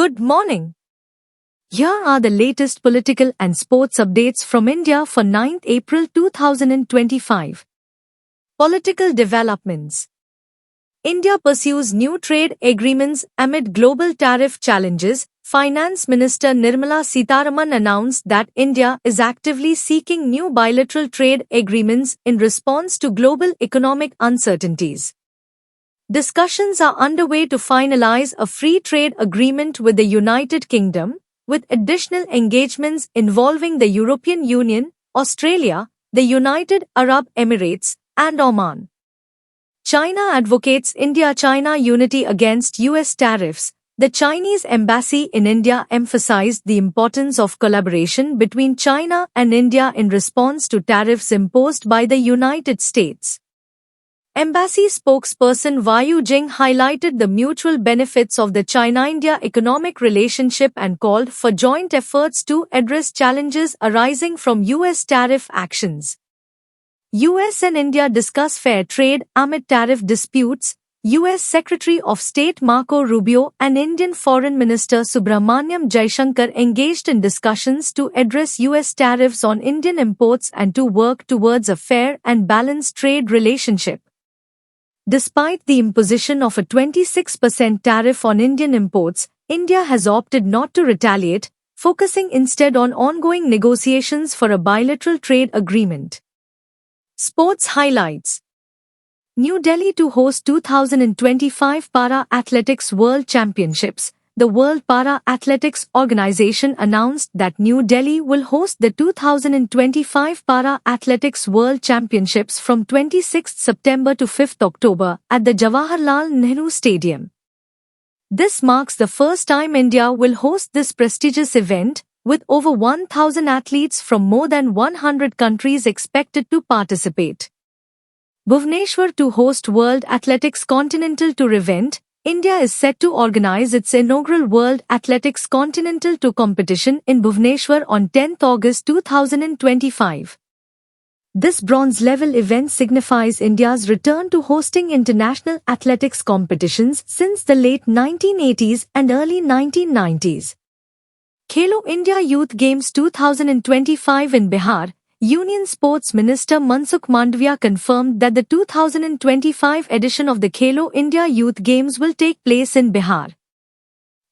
Good morning. Here are the latest political and sports updates from India for 9th April 2025. Political developments. India pursues new trade agreements amid global tariff challenges. Finance Minister Nirmala Sitharaman announced that India is actively seeking new bilateral trade agreements in response to global economic uncertainties. Discussions are underway to finalize a free trade agreement with the United Kingdom, with additional engagements involving the European Union, Australia, the United Arab Emirates, and Oman. China advocates India-China unity against US tariffs. The Chinese embassy in India emphasized the importance of collaboration between China and India in response to tariffs imposed by the United States. Embassy spokesperson Vayu Jing highlighted the mutual benefits of the China-India economic relationship and called for joint efforts to address challenges arising from US tariff actions. US and India discuss fair trade amid tariff disputes. US Secretary of State Marco Rubio and Indian Foreign Minister Subramaniam Jaishankar engaged in discussions to address US tariffs on Indian imports and to work towards a fair and balanced trade relationship. Despite the imposition of a 26% tariff on Indian imports, India has opted not to retaliate, focusing instead on ongoing negotiations for a bilateral trade agreement. Sports highlights. New Delhi to host 2025 Para Athletics World Championships. The World Para Athletics Organization announced that New Delhi will host the 2025 Para Athletics World Championships from 26 September to 5 October at the Jawaharlal Nehru Stadium. This marks the first time India will host this prestigious event, with over 1,000 athletes from more than 100 countries expected to participate. Bhubaneswar to host World Athletics Continental Tour event. India is set to organize its inaugural World Athletics Continental Tour competition in Bhubaneswar on 10 August 2025. This bronze-level event signifies India's return to hosting international athletics competitions since the late 1980s and early 1990s. Khelo India Youth Games 2025 in Bihar. Union Sports Minister Mansukh Mandavia confirmed that the 2025 edition of the Khelo India Youth Games will take place in Bihar.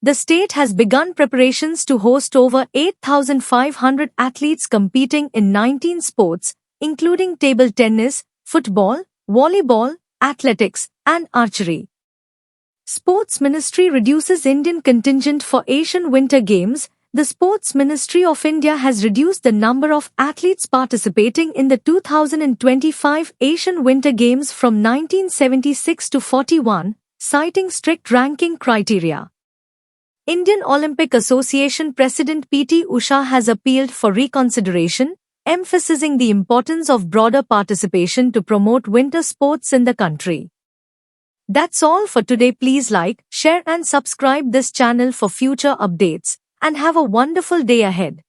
The state has begun preparations to host over 8,500 athletes competing in 19 sports, including table tennis, football, volleyball, athletics, and archery. Sports Ministry reduces Indian contingent for Asian Winter Games. The Sports Ministry of India has reduced the number of athletes participating in the 2025 Asian Winter Games from 1976 to 41, citing strict ranking criteria. Indian Olympic Association President P.T. Usha has appealed for reconsideration, emphasizing the importance of broader participation to promote winter sports in the country. That's all for today. Please like, share and subscribe this channel for future updates. And have a wonderful day ahead.